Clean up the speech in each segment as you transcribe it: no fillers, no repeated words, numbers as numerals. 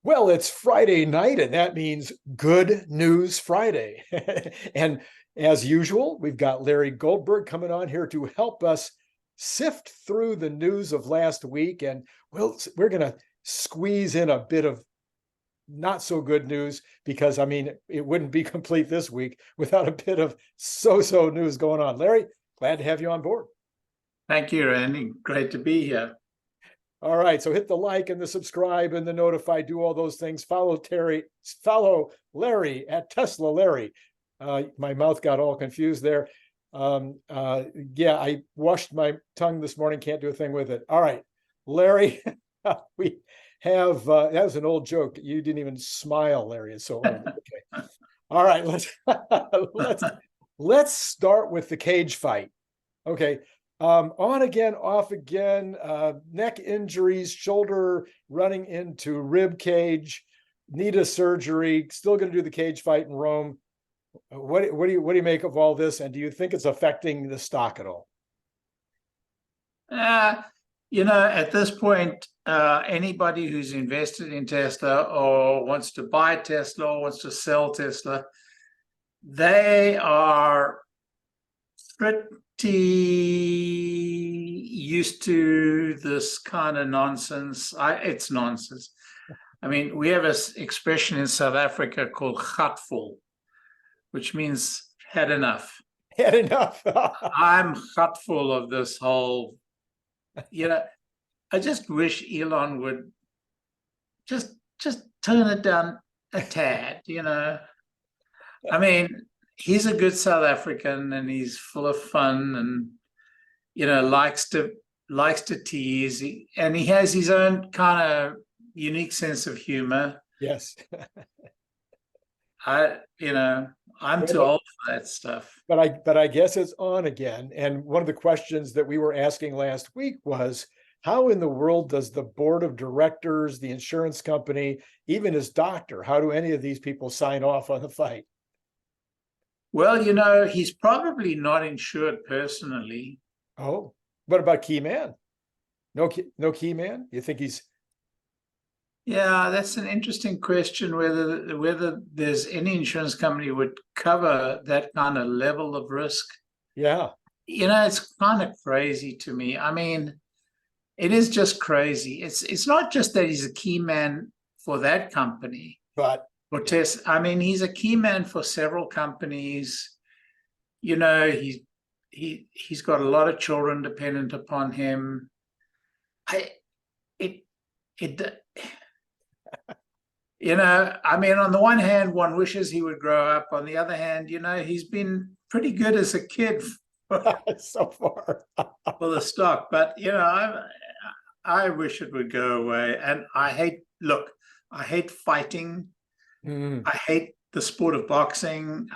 Well, it's Friday night, and that means Good News Friday. And as usual, we've got Larry Goldberg coming on here to help us sift through the news of last week. And we're going to squeeze in a bit of not so good news because, I mean, it wouldn't be complete this week without a bit of so-so news going on. Larry, glad to have you on board. Thank you, Randy. Great to be here. All right, so hit the like and the subscribe and the notify, do all those things. Follow Larry at Tesla Larry. My mouth got all confused there. Yeah, I washed my tongue this morning, can't do a thing with it. All right, Larry, we have, that was an old joke. You didn't even smile, Larry, it's so old. Okay. All right, let's start with the cage fight. Okay. On again, off again, neck injuries, shoulder running into rib cage, need a surgery, still going to do the cage fight in Rome. What do you make of all this? And do you think it's affecting the stock at all? At this point, anybody who's invested in Tesla or wants to buy Tesla or wants to sell Tesla, they are pretty used to this kind of nonsense. It's nonsense. I mean, we have an expression in South Africa called gatvol, which means had enough. Had enough. I'm gatvol of this whole, I just wish Elon would just turn it down a tad, I mean, he's a good South African and he's full of fun and likes to tease, and he has his own kind of unique sense of humor. Yes. I'm too old for that stuff. But I guess it's on again. And one of the questions that we were asking last week was, how in the world does the board of directors, the insurance company, even his doctor, how do any of these people sign off on the fight? Well, he's probably not insured personally. Oh, what about key man? No key man? You think he's... Yeah, that's an interesting question, whether there's any insurance company would cover that kind of level of risk. Yeah. It's kind of crazy to me. I mean, it is just crazy. It's not just that he's a key man for that company. But for Tesla, I mean, he's a key man for several companies. He's got a lot of children dependent upon him. I mean, on the one hand, one wishes he would grow up. On the other hand, he's been pretty good as a kid so far for the stock. But I wish it would go away. And I hate fighting. I hate the sport of boxing.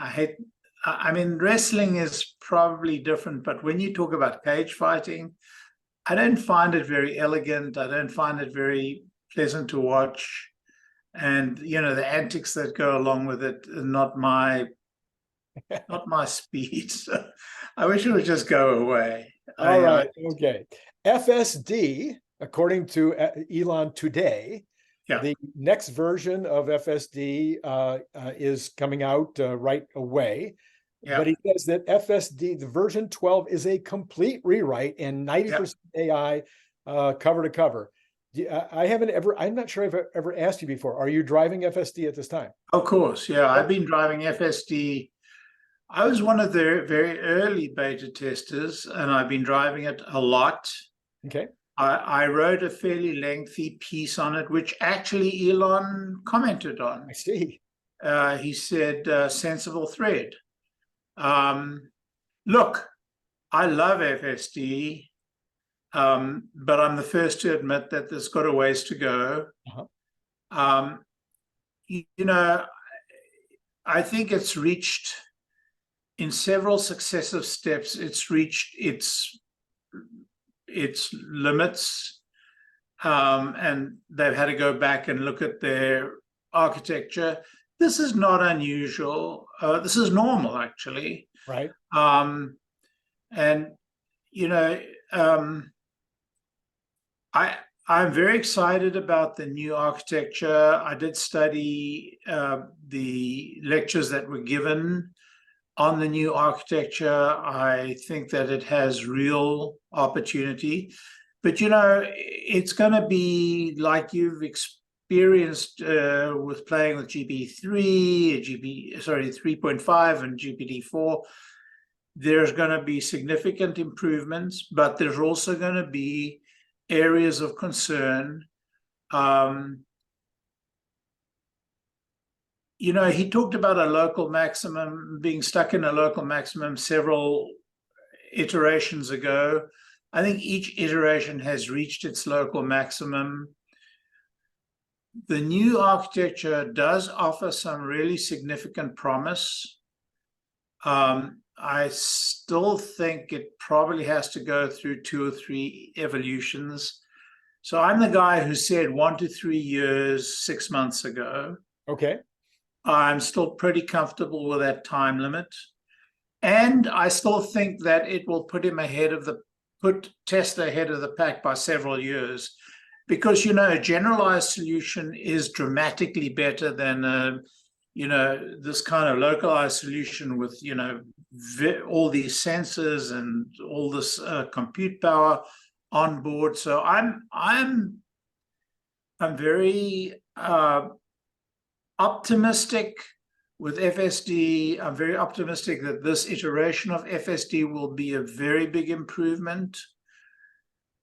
I mean, wrestling is probably different, but when you talk about cage fighting, I don't find it very elegant. I don't find it very pleasant to watch. And, the antics that go along with it are not my speed. So I wish it would just go away. All right. Okay. FSD, according to Elon today, yeah, the next version of FSD is coming out right away. Yeah. But he says that FSD, the version 12, is a complete rewrite and 90% AI cover to cover. I'm not sure I've ever asked you before. Are you driving FSD at this time? Of course. Yeah, I've been driving FSD. I was one of the very early beta testers, and I've been driving it a lot. Okay. I wrote a fairly lengthy piece on it, which actually Elon commented on. I see. He said, sensible thread. Look, I love FSD, but I'm the first to admit that there's got a ways to go. Uh-huh. I think it's reached, in several successive steps, it's reached its limits, and they've had to go back and look at their architecture. This is not unusual. This is normal, actually. Right. I'm very excited about the new architecture. I did study the lectures that were given on the new architecture. I think that it has real opportunity. But, it's going to be like you've experienced with playing with GPT-3, 3.5 and GPT-4. There's going to be significant improvements, but there's also going to be areas of concern. He talked about a local maximum, being stuck in a local maximum several iterations ago. I think each iteration has reached its local maximum. The new architecture does offer some really significant promise. I still think it probably has to go through 2 or 3 evolutions. So I'm the guy who said 1 to 3 years, 6 months ago. Okay. I'm still pretty comfortable with that time limit. And I still think that it will put Tesla ahead of the pack by several years. Because, a generalized solution is dramatically better than this kind of localized solution with, all these sensors and all this compute power on board. So I'm very optimistic with FSD. I'm very optimistic that this iteration of FSD will be a very big improvement.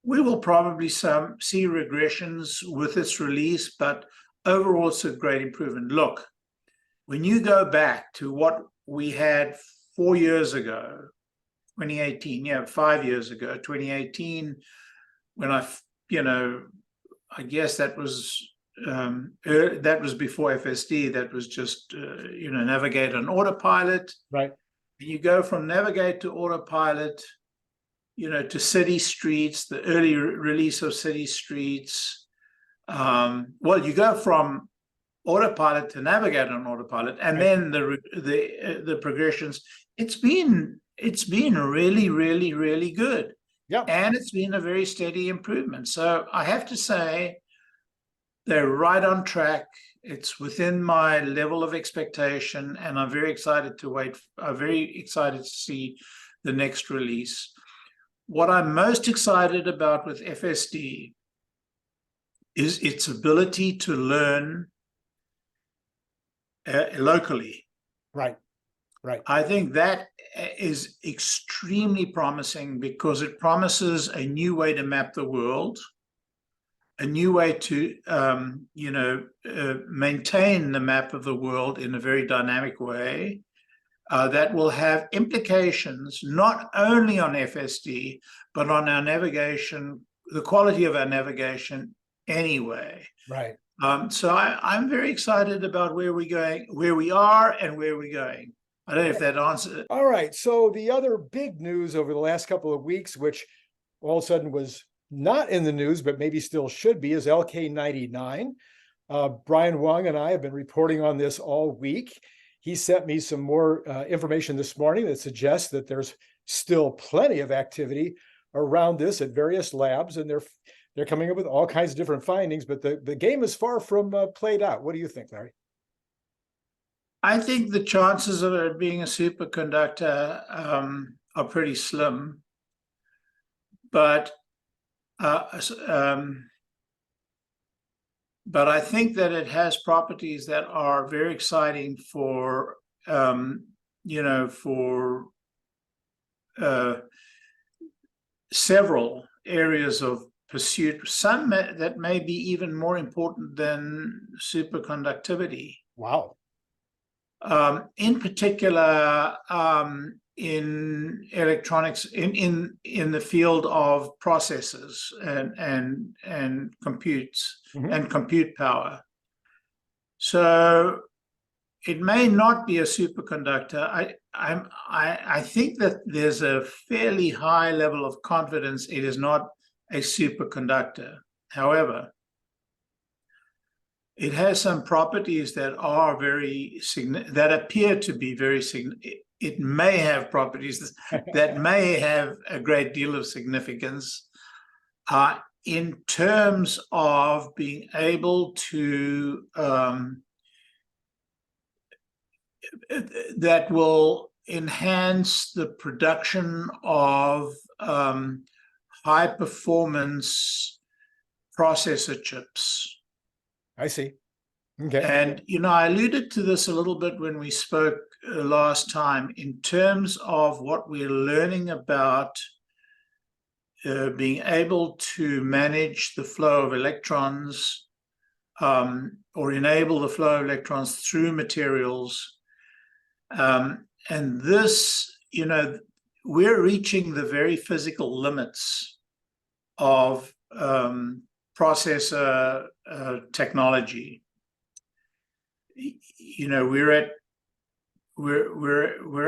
We will probably see regressions with its release, but overall it's a great improvement. Look, when you go back to what we had 4 years ago, 2018, 5 years ago, 2018, when I guess that was before FSD. That was just Navigate on autopilot. Right. You go from Navigate to autopilot, to city streets, the early release of city streets. Well, you go from autopilot to Navigate on autopilot, and right. then the progressions. It's been really, really, really good. Yeah. And it's been a very steady improvement. So I have to say, they're right on track. It's within my level of expectation, and I'm very excited to wait. I'm very excited to see the next release. What I'm most excited about with FSD is its ability to learn locally. Right. I think that is extremely promising because it promises a new way to map the world, a new way to maintain the map of the world in a very dynamic way that will have implications not only on FSD, but on our navigation, the quality of our navigation anyway. Right. So I'm very excited about where we are and where we're going. I don't know if that answers it. All right. So the other big news over the last couple of weeks, which all of a sudden was not in the news, but maybe still should be, is LK99. Brian Wang and I have been reporting on this all week. He sent me some more information this morning that suggests that there's still plenty of activity around this at various labs, and they're coming up with all kinds of different findings, but the game is far from played out. What do you think, Larry? I think the chances of it being a superconductor are pretty slim, but I think that it has properties that are very exciting for several areas of pursuit. Some that may be even more important than superconductivity. Wow. In particular, in electronics, in the field of processors and computes and compute power. So it may not be a superconductor. I think that there's a fairly high level of confidence it is not a superconductor. However, it has some properties that are that appear to be very significant. It may have properties that may have a great deal of significance. in terms of being able to that will enhance the production of high performance processor chips. I see. Okay. And, I alluded to this a little bit when we spoke last time in terms of what we're learning about being able to manage the flow of electrons or enable the flow of electrons through materials. And this, we're reaching the very physical limits of processor technology. We're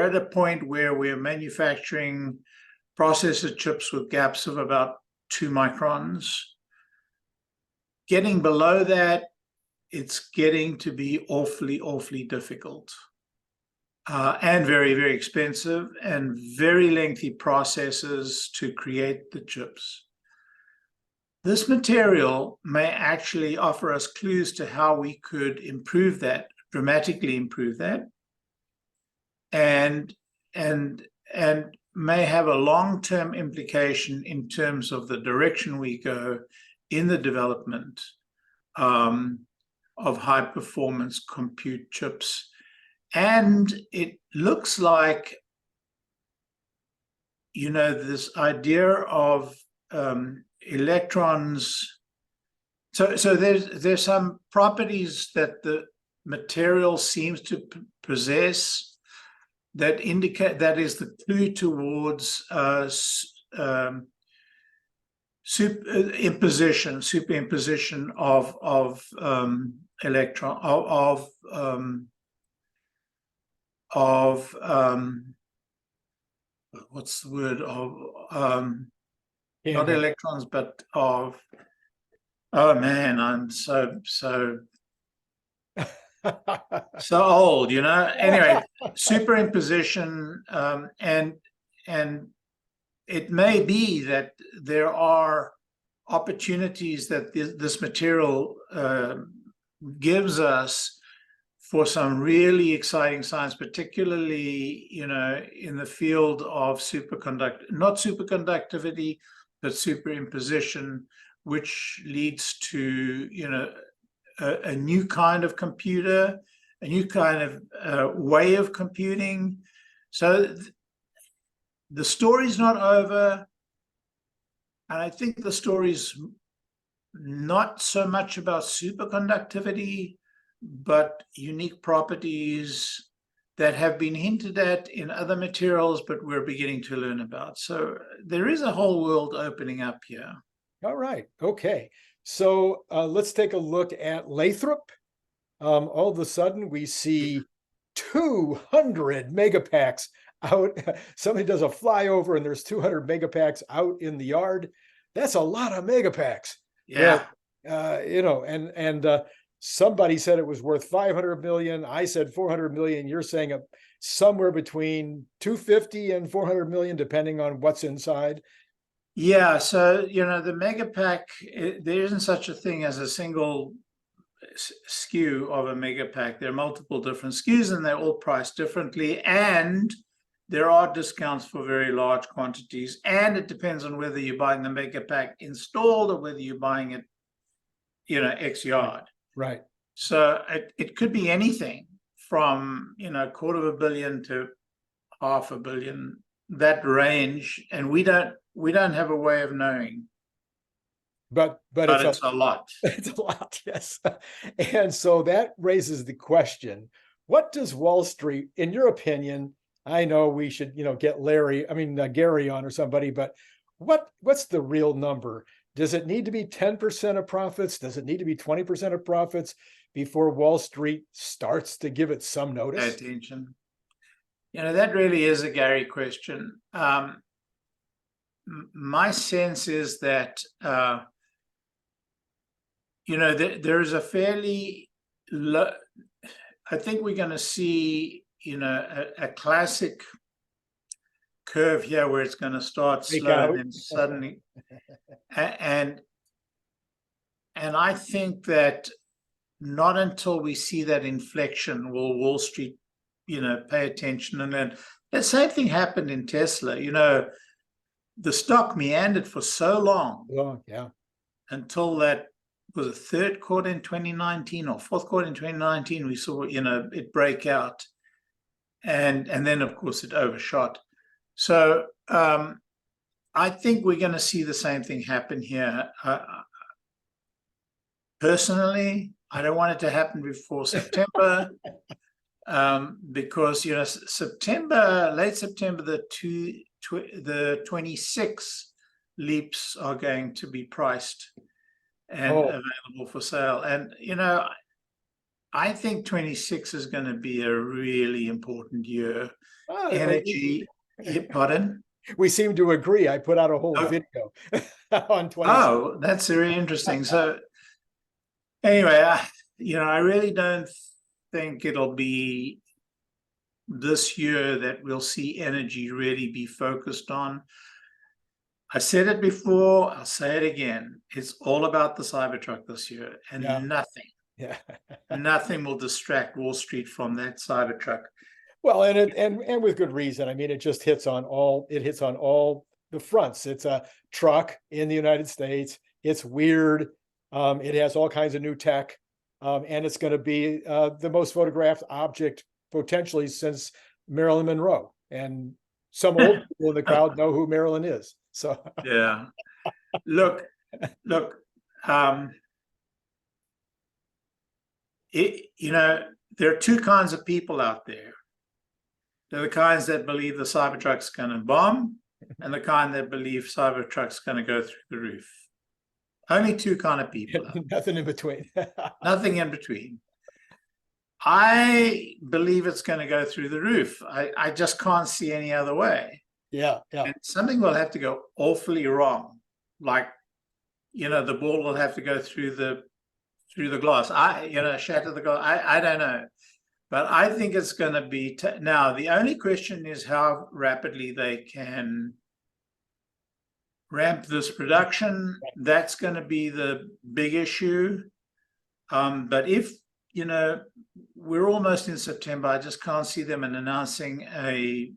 at a point where we're manufacturing processor chips with gaps of about 2 microns. Getting below that, it's getting to be awfully difficult. And very, very expensive, and very lengthy processes to create the chips. This material may actually offer us clues to how we could improve that, dramatically improve that, and may have a long-term implication in terms of the direction we go in the development of high-performance compute chips. And it looks like, this idea of electrons. So there's some properties that the material seems to possess that indicate, that is the clue towards superimposition of electron what's the word of not electrons, but of, oh man, I'm so old, Anyway, superimposition, and it may be that there are opportunities that this material gives us for some really exciting science, particularly, in the field of not superconductivity, but superimposition, which leads to, a new kind of computer, a new kind of way of computing. So the story's not over. And I think the story's not so much about superconductivity, but unique properties that have been hinted at in other materials, but we're beginning to learn about. So there is a whole world opening up here. All right. Okay. So let's take a look at Lathrop. All of a sudden, we see 200 megapacks out. Somebody does a flyover and there's 200 megapacks out in the yard. That's a lot of megapacks. Yeah. And somebody said it was worth 500 million. I said 400 million. You're saying somewhere between 250 and 400 million, depending on what's inside. Yeah. So, the Megapack, there isn't such a thing as a single SKU of a Megapack. There are multiple different SKUs and they're all priced differently. And there are discounts for very large quantities. And it depends on whether you're buying the Megapack installed or whether you're buying it, X yard. Right. So it could be anything from, $250 million to $500 million, that range. And we don't have a way of knowing. But it's a lot. It's a lot, yes. And so that raises the question, what does Wall Street, in your opinion, I know we should, get Gary on or somebody, but what's the real number? Does it need to be 10% of profits? Does it need to be 20% of profits before Wall Street starts to give it some notice? Pay attention. That really is a Gary question. My sense is that, there is a fairly low, I think we're going to see, a classic curve here where it's going to start slow and then suddenly, and And I think that not until we see that inflection will Wall Street, pay attention. And then the same thing happened in Tesla. The stock meandered for so long Oh, yeah. until that was a third quarter in 2019 or fourth quarter in 2019. We saw, it break out, and then of course it overshot. So I think we're going to see the same thing happen here. Personally, I don't want it to happen before September, because late September, the 26 leaps are going to be priced and available for sale. And I think 26 is going to be a really important year. Energy, pardon? We seem to agree. I put out a whole video on 26. Oh, that's very interesting. So anyway, I really don't think it'll be this year that we'll see energy really be focused on. I said it before, I'll say it again. It's all about the Cybertruck this year, and nothing will distract Wall Street from that Cybertruck. Well, and with good reason. I mean, it just hits on all the fronts. It's a truck in the United States. It's weird. It has all kinds of new tech, and it's going to be the most photographed object potentially since Marilyn Monroe. And some old people in the crowd know who Marilyn is. So yeah, look. There are two kinds of people out there. They're the kinds that believe the Cybertruck's going to bomb, and the kind that believe Cybertruck's going to go through the roof. Only two kind of people. Nothing in between. Nothing in between. I believe it's going to go through the roof. I just can't see any other way. Yeah. And something will have to go awfully wrong. Like, the ball will have to go through the glass. Shatter the glass. I don't know. But I think it's going to be now. The only question is how rapidly they can ramp this production. That's going to be the big issue. But if we're almost in September, I just can't see them announcing a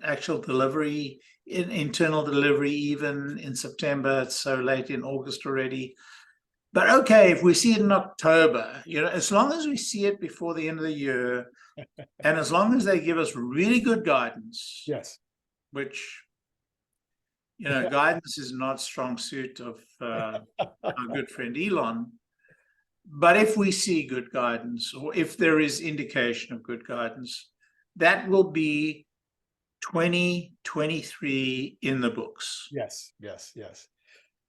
actual delivery, internal delivery, even in September. It's so late in August already. But okay, if we see it in October, as long as we see it before the end of the year, and as long as they give us really good guidance, yes, which, guidance is not strong suit of our good friend Elon. But if we see good guidance, or if there is indication of good guidance, that will be 2023 in the books. Yes.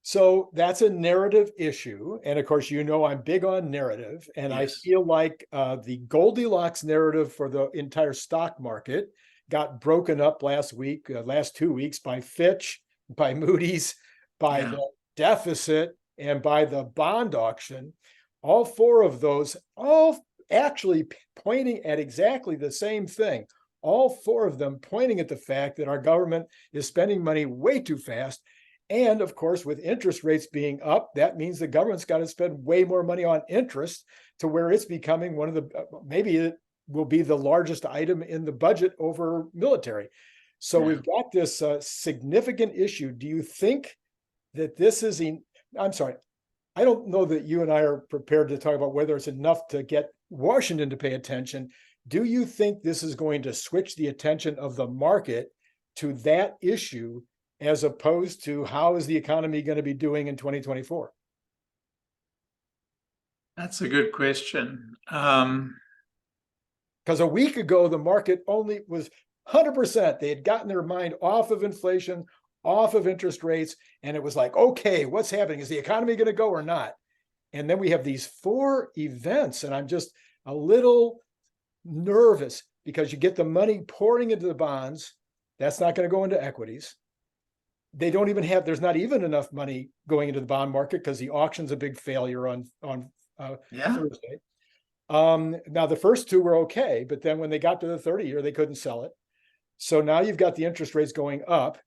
So that's a narrative issue. And of course, I'm big on narrative. And yes. I feel like the Goldilocks narrative for the entire stock market got broken up last 2 weeks by Fitch, by Moody's, by the deficit, and by the bond auction. All four of those, all actually pointing at exactly the same thing. All four of them pointing at the fact that our government is spending money way too fast. And of course, with interest rates being up, that means the government's got to spend way more money on interest, to where it's becoming one of the, maybe it will be the largest item in the budget over military. So we've got this significant issue. Do you think that this is, I'm sorry, I don't know that you and I are prepared to talk about whether it's enough to get Washington to pay attention. Do you think this is going to switch the attention of the market to that issue, as opposed to how is the economy going to be doing in 2024? That's a good question. Because a week ago, the market only was 100%. They had gotten their mind off of inflation, off of interest rates, and it was like, okay, what's happening? Is the economy going to go or not? And then we have these four events, and I'm just a little nervous, because you get the money pouring into the bonds. That's not going to go into equities. They don't even have, there's not even enough money going into the bond market, because the auction's a big failure on Thursday. Now the first two were okay, but then when they got to the 30-year, they couldn't sell it. So now you've got the interest rates going up.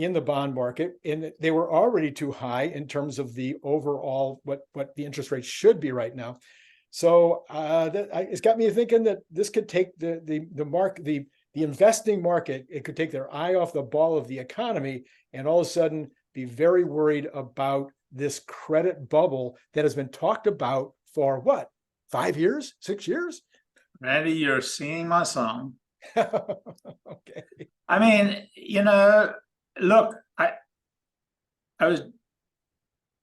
in the bond market, and they were already too high in terms of the overall what the interest rate should be right now. So it's got me thinking that this could take the investing market. It could take their eye off the ball of the economy, and all of a sudden be very worried about this credit bubble that has been talked about for what, 5 years, 6 years? Randy, you're singing my song. Okay. I mean, look, I was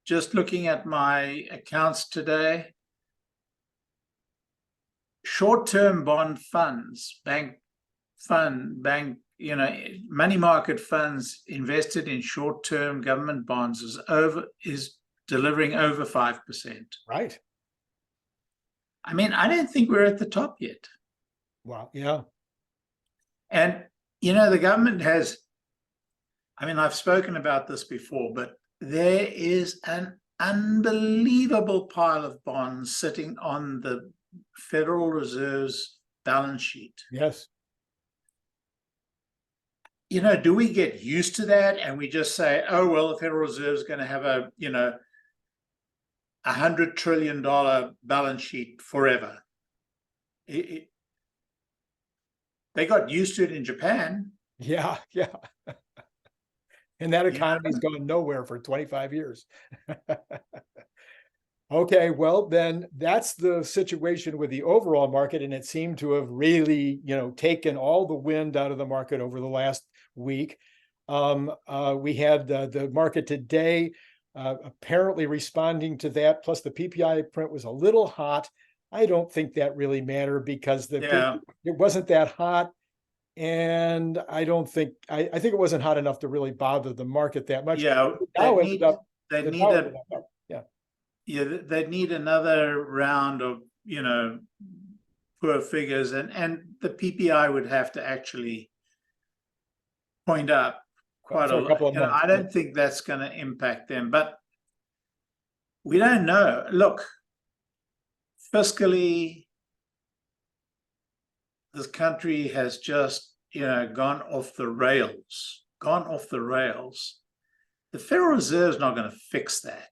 just looking at my accounts today. Short-term bond funds, bank, money market funds invested in short-term government bonds is delivering over 5%. Right. I mean, I don't think we're at the top yet. Wow. Yeah. And, the government has, I've spoken about this before, but there is an unbelievable pile of bonds sitting on the Federal Reserve's balance sheet. Yes. Do we get used to that and we just say, oh, well, the Federal Reserve is going to have a $100 trillion balance sheet forever? They got used to it in Japan. Yeah. Yeah. And that economy's gone nowhere for 25 years. Okay, well, then that's the situation with the overall market, and it seemed to have really, taken all the wind out of the market over the last week. We had the market today apparently responding to that, plus the PPI print was a little hot. I don't think that really mattered because it wasn't that hot. And I think it wasn't hot enough to really bother the market that much. Yeah, they'd need another round of poor figures, and the PPI would have to actually point up quite a lot. I don't think that's going to impact them, but we don't know. Look, fiscally, this country has just gone off the rails. The Federal Reserve is not going to fix that.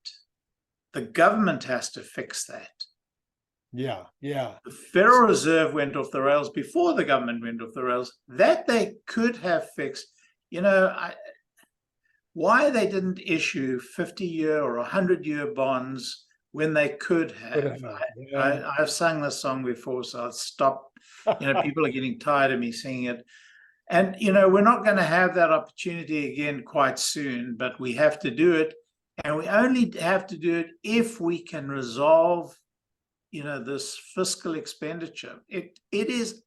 The government has to fix that. Yeah. The Federal Reserve went off the rails before the government went off the rails. That they could have fixed. Why they didn't issue 50-year or 100-year bonds when they could have. I've sung this song before, so I'll stop. People are getting tired of me singing it. And, we're not going to have that opportunity again quite soon, but we have to do it. And we only have to do it if we can resolve, this fiscal expenditure. It is.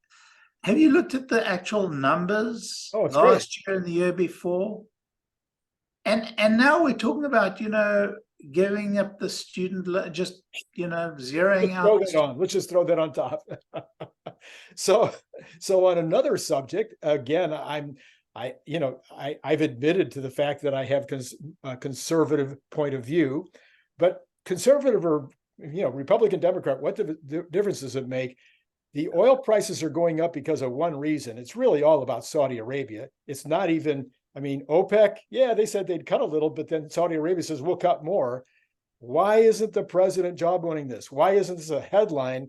Have you looked at the actual numbers last year and the year before? And now we're talking about, giving up the student, just, zeroing out. Let's just throw that on top. So on another subject, again, I've admitted to the fact that I have a conservative point of view, but conservative or Republican, Democrat, what difference does it make? The oil prices are going up because of one reason. It's really all about Saudi Arabia. It's not even, OPEC, they said they'd cut a little, but then Saudi Arabia says we'll cut more. Why isn't the president jawboning this? Why isn't this a headline?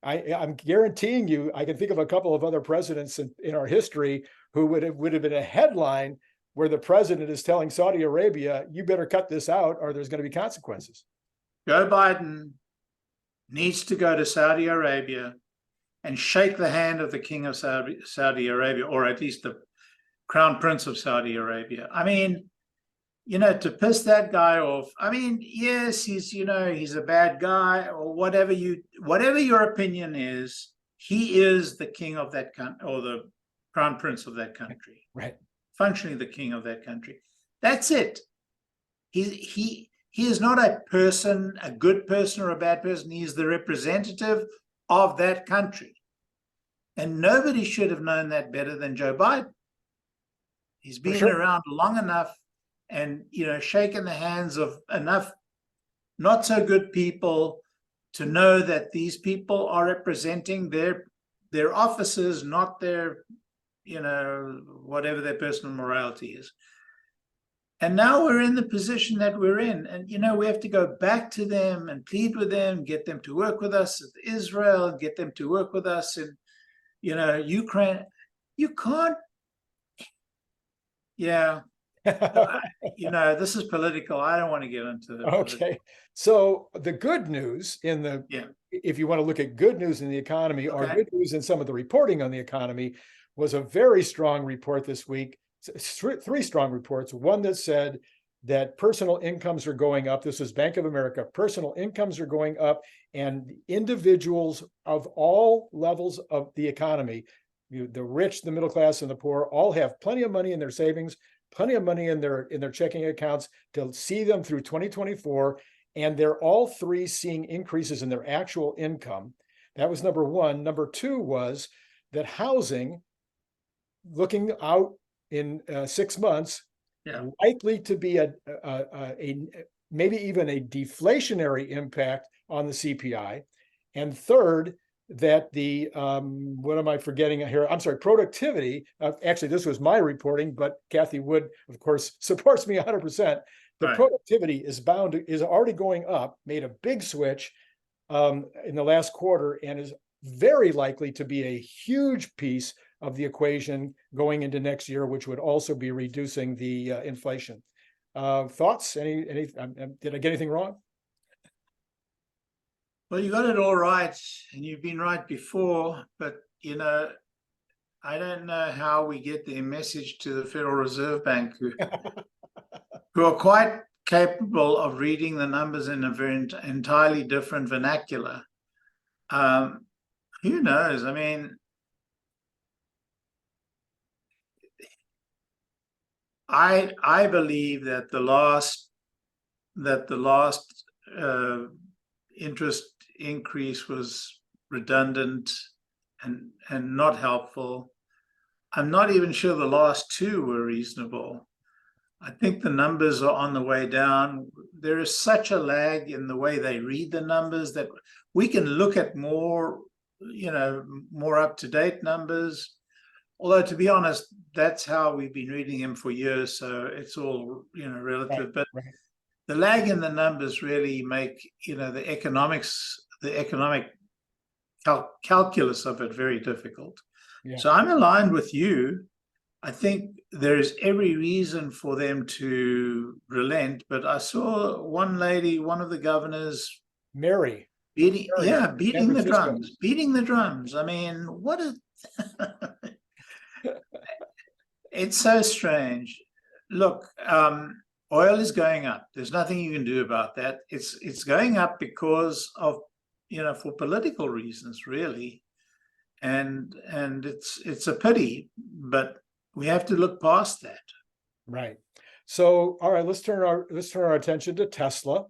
I'm guaranteeing you, I can think of a couple of other presidents in our history who would have been a headline where the president is telling Saudi Arabia, you better cut this out or there's going to be consequences. Joe Biden needs to go to Saudi Arabia and shake the hand of the king of Saudi Arabia, or at least the crown prince of Saudi Arabia. To piss that guy off. Yes, he's a bad guy, or whatever your opinion is. He is the king of that country, or the crown prince of that country. Right. Functionally the king of that country. That's it. He is not a person, a good person or a bad person. He is the representative of that country. And nobody should have known that better than Joe Biden. He's been around long enough and, shaken the hands of enough not so good people to know that these people are representing their offices, not their, whatever their personal morality is. And now we're in the position that we're in. And, we have to go back to them and plead with them, get them to work with us in Israel, get them to work with us in, Ukraine. You can't. Yeah. This is political. I don't want to get into it. Okay. So the good news if you want to look at good news in the economy or good news in some of the reporting on the economy, was a very strong report this week. Three strong reports. One that said that personal incomes are going up. This is Bank of America. Personal incomes are going up, and individuals of all levels of the economy, the rich, the middle class, and the poor, all have plenty of money in their savings, plenty of money in their checking accounts to see them through 2024. And they're all three seeing increases in their actual income. That was number one. Number two was that housing, looking out in 6 months, likely to be a maybe even a deflationary impact on the CPI. And third, that the what am I forgetting here? I'm sorry, productivity. Actually, this was my reporting, but Kathy Wood, of course, supports me 100%. The productivity is already going up, made a big switch in the last quarter, and is very likely to be a huge piece of the equation going into next year, which would also be reducing the inflation. Thoughts? Did I get anything wrong? Well, you got it all right, and you've been right before, but I don't know how we get the message to the Federal Reserve Bank, who are quite capable of reading the numbers in a very entirely different vernacular. Who knows? I mean, I believe that the last interest increase was redundant and not helpful. I'm not even sure the last two were reasonable. I think the numbers are on the way down. There is such a lag in the way they read the numbers that we can look at more up-to-date numbers. Although, to be honest, that's how we've been reading them for years, so it's all relative. But the lag in the numbers really make the economic calculus of it very difficult. So I'm aligned with you. I think there is every reason for them to relent. But I saw one lady, one of the governors, Mary, beating the drums. I mean, what is it's so strange. Look, oil is going up. There's nothing you can do about that. It's going up because of for political reasons, really, and it's a pity, but we have to look past that. Right. So, all right, let's turn our attention to Tesla.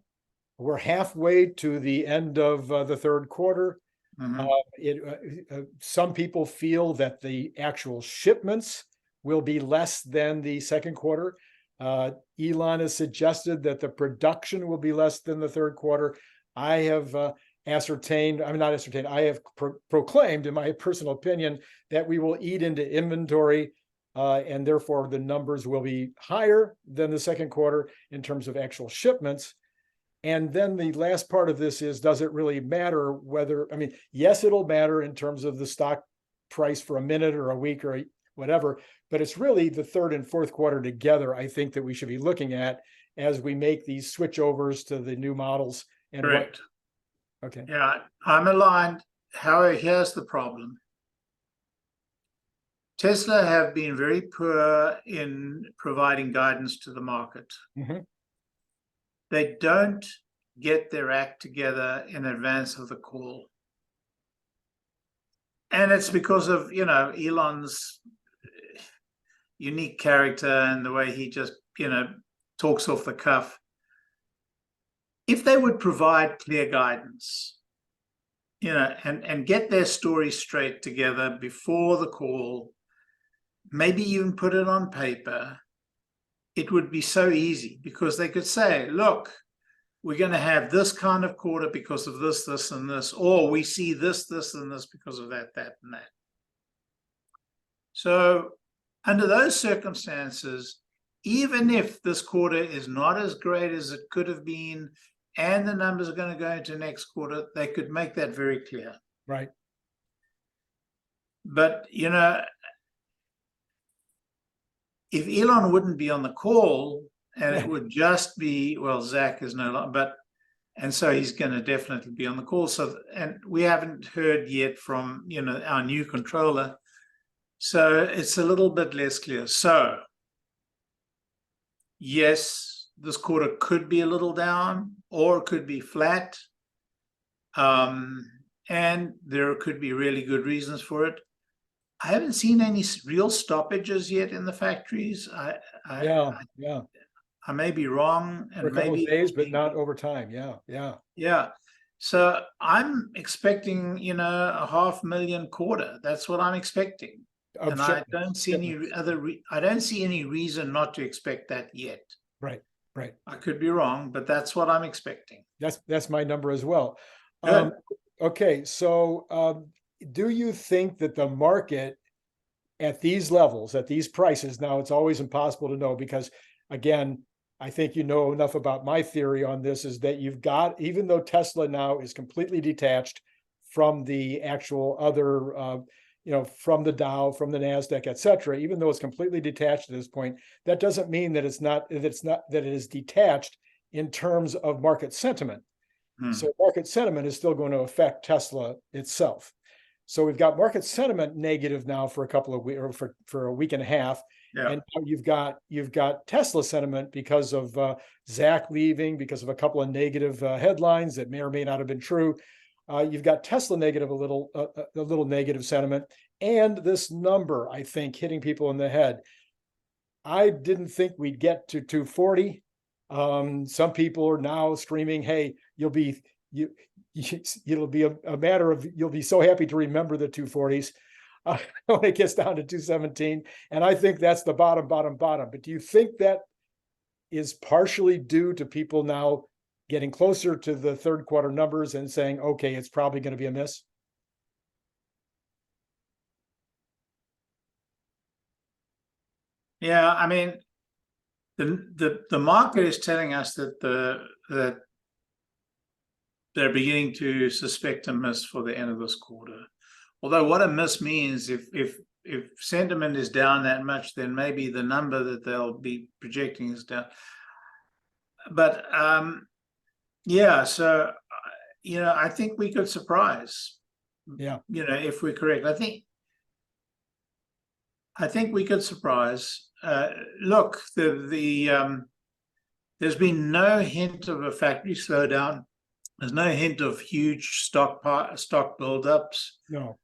We're halfway to the end of the third quarter. Mm-hmm. Some people feel that the actual shipments will be less than the second quarter. Elon has suggested that the production will be less than the third quarter. I have I have proclaimed, in my personal opinion, that we will eat into inventory, and therefore the numbers will be higher than the second quarter in terms of actual shipments. And then the last part of this is, does it really matter whether, yes, it'll matter in terms of the stock price for a minute or a week or whatever, but it's really the third and fourth quarter together, I think, that we should be looking at as we make these switchovers to the new models. And correct. Okay. Yeah, I'm aligned. However, here's the problem. Tesla have been very poor in providing guidance to the market. Mm-hmm. They don't get their act together in advance of the call. And it's because of, Elon's unique character and the way he just, talks off the cuff. If they would provide clear guidance, and get their story straight together before the call, maybe even put it on paper, it would be so easy, because they could say, look, we're going to have this kind of quarter because of this, this, and this, or we see this, this, and this because of that, that, and that. So under those circumstances, even if this quarter is not as great as it could have been, and the numbers are going to go into next quarter, they could make that very clear. Right. But, you know, if Elon wouldn't be on the call and it would just be, well, Zach is no longer, and so he's going to definitely be on the call. So, and we haven't heard yet from, you know, our new controller. So it's a little bit less clear. So, yes, this quarter could be a little down or it could be flat. And there could be really good reasons for it. I haven't seen any real stoppages yet in the factories. I may be wrong, For a and couple maybe of days, but not over time. yeah. So I'm expecting, you know, a 500,000 quarter. That's what I'm expecting, and I don't see any other. I don't see any reason not to expect that yet. Right. I could be wrong, but that's what I'm expecting. That's my number as well. Good. Okay, so do you think that the market at these levels, at these prices, now it's always impossible to know because, again, I think you know enough about my theory on this, is that you've got, even though Tesla now is completely detached from the actual other, you know, from the Dow, from the NASDAQ, et cetera, even though it's completely detached at this point, that doesn't mean that that it is detached in terms of market sentiment. So market sentiment is still going to affect Tesla itself. So we've got market sentiment negative now for a couple of weeks, or for a week and a half. Yeah. And now you've got Tesla sentiment because of Zach leaving, because of a couple of negative headlines that may or may not have been true. You've got Tesla negative, a little negative sentiment, and this number, I think, hitting people in the head. I didn't think we'd get to 240. Some people are now screaming, "Hey, it'll be a matter of, you'll be so happy to remember the 240s when it gets down to 217." And I think that's the bottom. But do you think that is partially due to people now getting closer to the third quarter numbers and saying, okay, it's probably going to be a miss? Yeah, I mean, the market is telling us that that they're beginning to suspect a miss for the end of this quarter. Although what a miss means, if sentiment is down that much, then maybe the number that they'll be projecting is down. But yeah, so you know, I think we could surprise. Yeah, you know, if we're correct, I think we could surprise. Look, there's been no hint of a factory slowdown. There's no hint of huge stock buildups. no.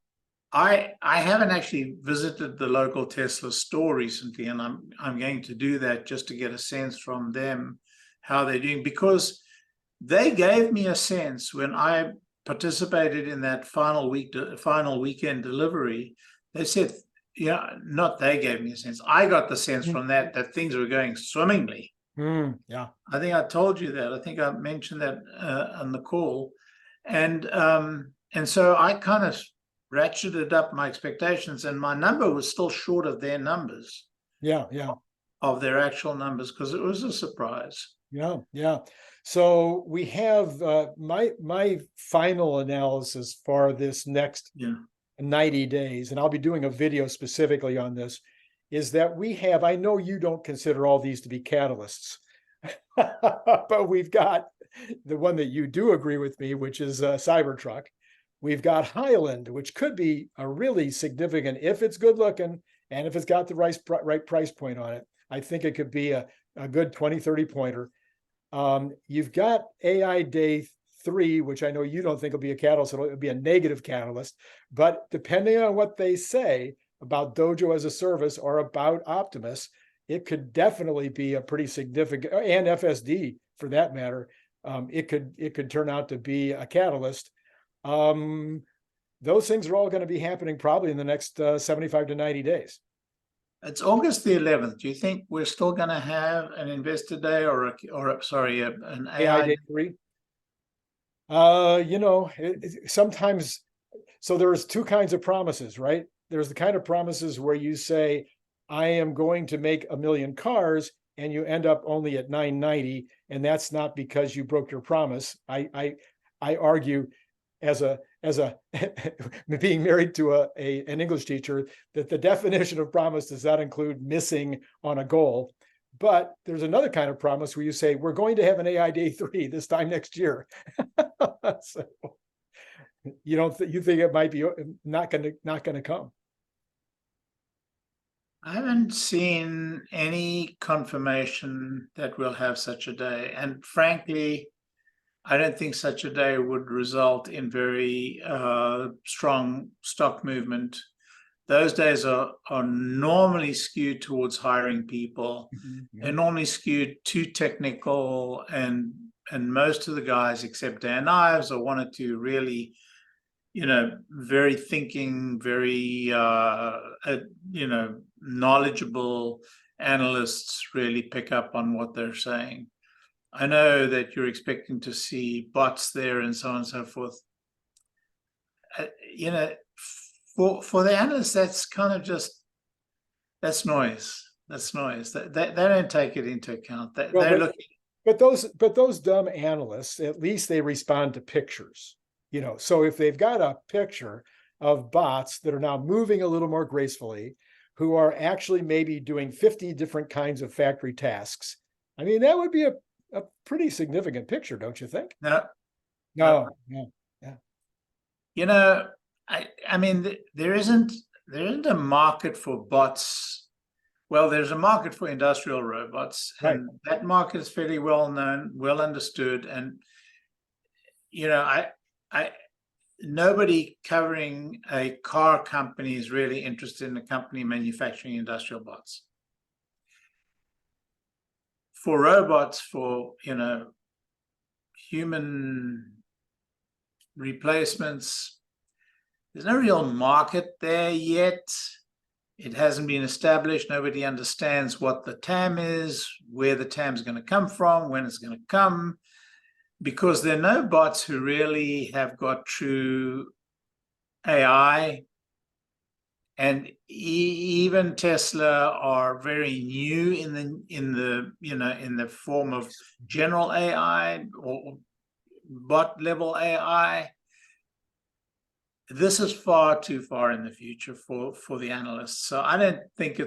I haven't actually visited the local Tesla store recently, and I'm going to do that just to get a sense from them how they're doing, because they gave me a sense when I participated in that final weekend delivery. They said, yeah, not they gave me a sense. I got the sense from that things were going swimmingly. Yeah. I think I told you that. I think I mentioned that on the call, and so I kind of ratcheted up my expectations, and my number was still short of their numbers. Yeah. Of their actual numbers, because it was a surprise. Yeah. So we have my final analysis for this next 90 days, and I'll be doing a video specifically on this, is that we have, I know you don't consider all these to be catalysts, but we've got the one that you do agree with me, which is Cybertruck. We've got Highland, which could be a really significant, if it's good looking and if it's got the right price point on it. I think it could be a good 20, 30 pointer. You've got AI Day 3, which I know you don't think will be a catalyst. It'll be a negative catalyst, but depending on what they say about Dojo as a service or about Optimus, it could definitely be a pretty significant, and FSD for that matter. It could turn out to be a catalyst. Those things are all going to be happening probably in the next 75 to 90 days. It's August the 11th. Do you think we're still going to have an investor day or an AI Day 3? You know, sometimes, so there's two kinds of promises, right? There's the kind of promises where you say, I am going to make 1 million cars, and you end up only at 990, and that's not because you broke your promise. I argue, as a being married to an English teacher, that the definition of promise does not include missing on a goal. But there's another kind of promise where you say, we're going to have an AI day 3 this time next year. So you don't you think it might be not going to come? I haven't seen any confirmation that we'll have such a day. And frankly, I don't think such a day would result in very strong stock movement. Those days are normally skewed towards hiring people. They're normally skewed too technical, and most of the guys, except Dan Ives or one or two, really, very thinking, very knowledgeable analysts really pick up on what they're saying. I know that you're expecting to see bots there and so on and so forth. For the analysts, that's kind of that's noise. That's noise. They don't take it into account. They're looking. But those dumb analysts, at least they respond to pictures. So if they've got a picture of bots that are now moving a little more gracefully, who are actually maybe doing 50 different kinds of factory tasks, I mean, that would be a pretty significant picture, don't you think? No. Yeah. I mean, there isn't a market for bots. Well, there's a market for industrial robots, and that market is fairly well known, well understood, and nobody covering a car company is really interested in a company manufacturing industrial bots. For robots, for human replacements, there's no real market there yet. It hasn't been established. Nobody understands what the TAM is, where the TAM is going to come from, when it's going to come, because there are no bots who really have got true AI. And even Tesla are very new in the form of general AI or bot level AI. This is far too far in the future for the analysts. So I don't think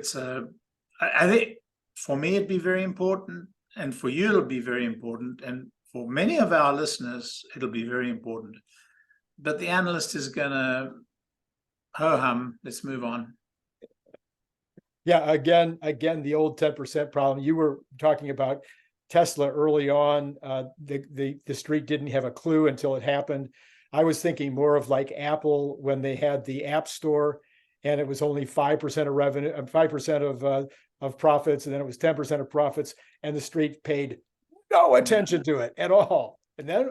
I think for me it'd be very important, and for you it'll be very important, and for many of our listeners it'll be very important. But the analyst is gonna ho-hum. Let's move on. Yeah, again, the old 10% problem. You were talking about Tesla early on. The street didn't have a clue until it happened. I was thinking more of like Apple when they had the App Store, and it was only 5% of revenue, 5% of profits, and then it was 10% of profits, and the street paid no attention to it at all. And then,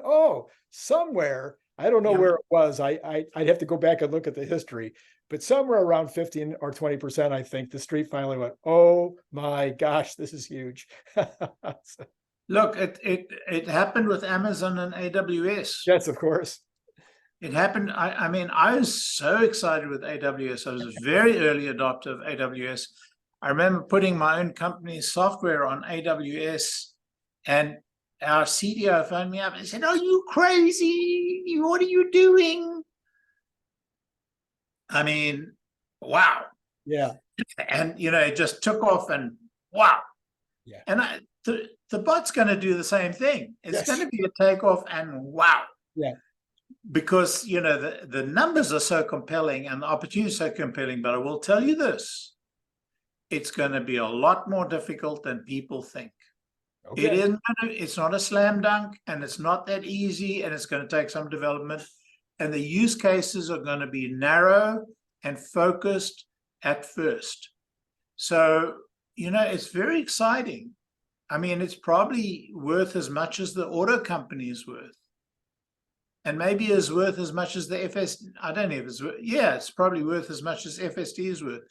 somewhere, I don't know where it was. I'd have to go back and look at the history, but somewhere around 15 or 20%, I think the street finally went, "Oh my gosh, this is huge." Look, it happened with Amazon and AWS. Yes, of course. It happened. I mean, I was so excited with AWS. I was a very early adopter of AWS. I remember putting my own company's software on AWS, and our CDO phoned me up and said, "Are you crazy? What are you doing?" I mean, wow. Yeah. And, it just took off, and wow. Yeah. And the bot's going to do the same thing. It's going to be a takeoff, and wow. Yeah. Because, the numbers are so compelling and the opportunity is so compelling. But I will tell you this, it's going to be a lot more difficult than people think. Okay. It's not a slam dunk, and it's not that easy, and it's going to take some development. And the use cases are going to be narrow and focused at first. So, it's very exciting. I mean, it's probably worth as much as the auto company is worth. And maybe is worth as much as the FSD. I don't know if it's worth. Yeah, it's probably worth as much as FSD is worth.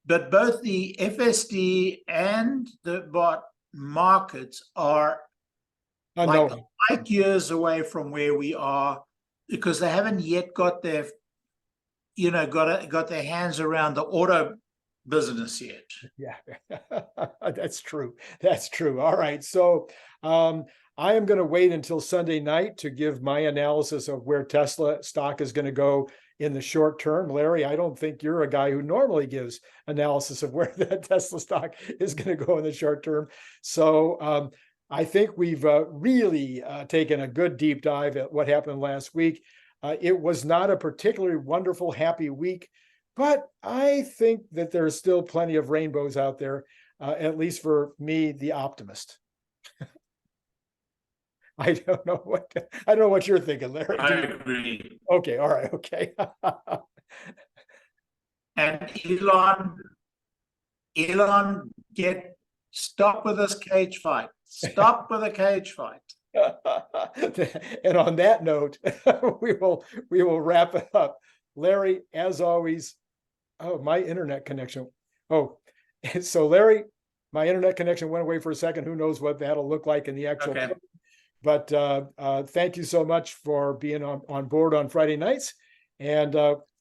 But both the FSD and the bot markets are like light years away from where we are, because they haven't yet got their, got their hands around the auto business yet. Yeah, that's true. That's true. All right. So I am going to wait until Sunday night to give my analysis of where Tesla stock is going to go in the short term. Larry, I don't think you're a guy who normally gives analysis of where that Tesla stock is going to go in the short term. So I think we've really taken a good deep dive at what happened last week. It was not a particularly wonderful, happy week, but I think that there's still plenty of rainbows out there, at least for me, the optimist. I don't know what you're thinking, Larry. I agree. Okay, all right, okay. And Elon, stop with this cage fight. Stop with a cage fight. And on that note, we will wrap it up. Larry, as always, oh, my internet connection. Oh, so Larry, my internet connection went away for a second. Who knows what that'll look like in the actual. Okay. But thank you so much for being on board on Friday nights. And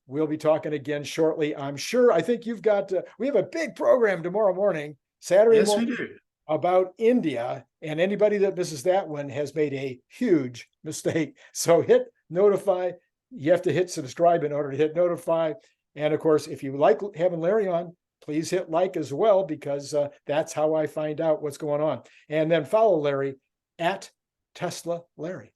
we'll be talking again shortly, I'm sure. I think you've got, we have a big program tomorrow morning, Saturday morning. Yes, we do. About India, and anybody that misses that one has made a huge mistake. So hit notify. You have to hit subscribe in order to hit notify. And of course, if you like having Larry on, please hit like as well, because that's how I find out what's going on. And then follow Larry at Tesla Larry.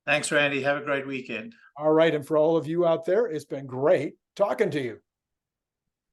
Thanks, Randy. Have a great weekend. All right. And for all of you out there, it's been great talking to you.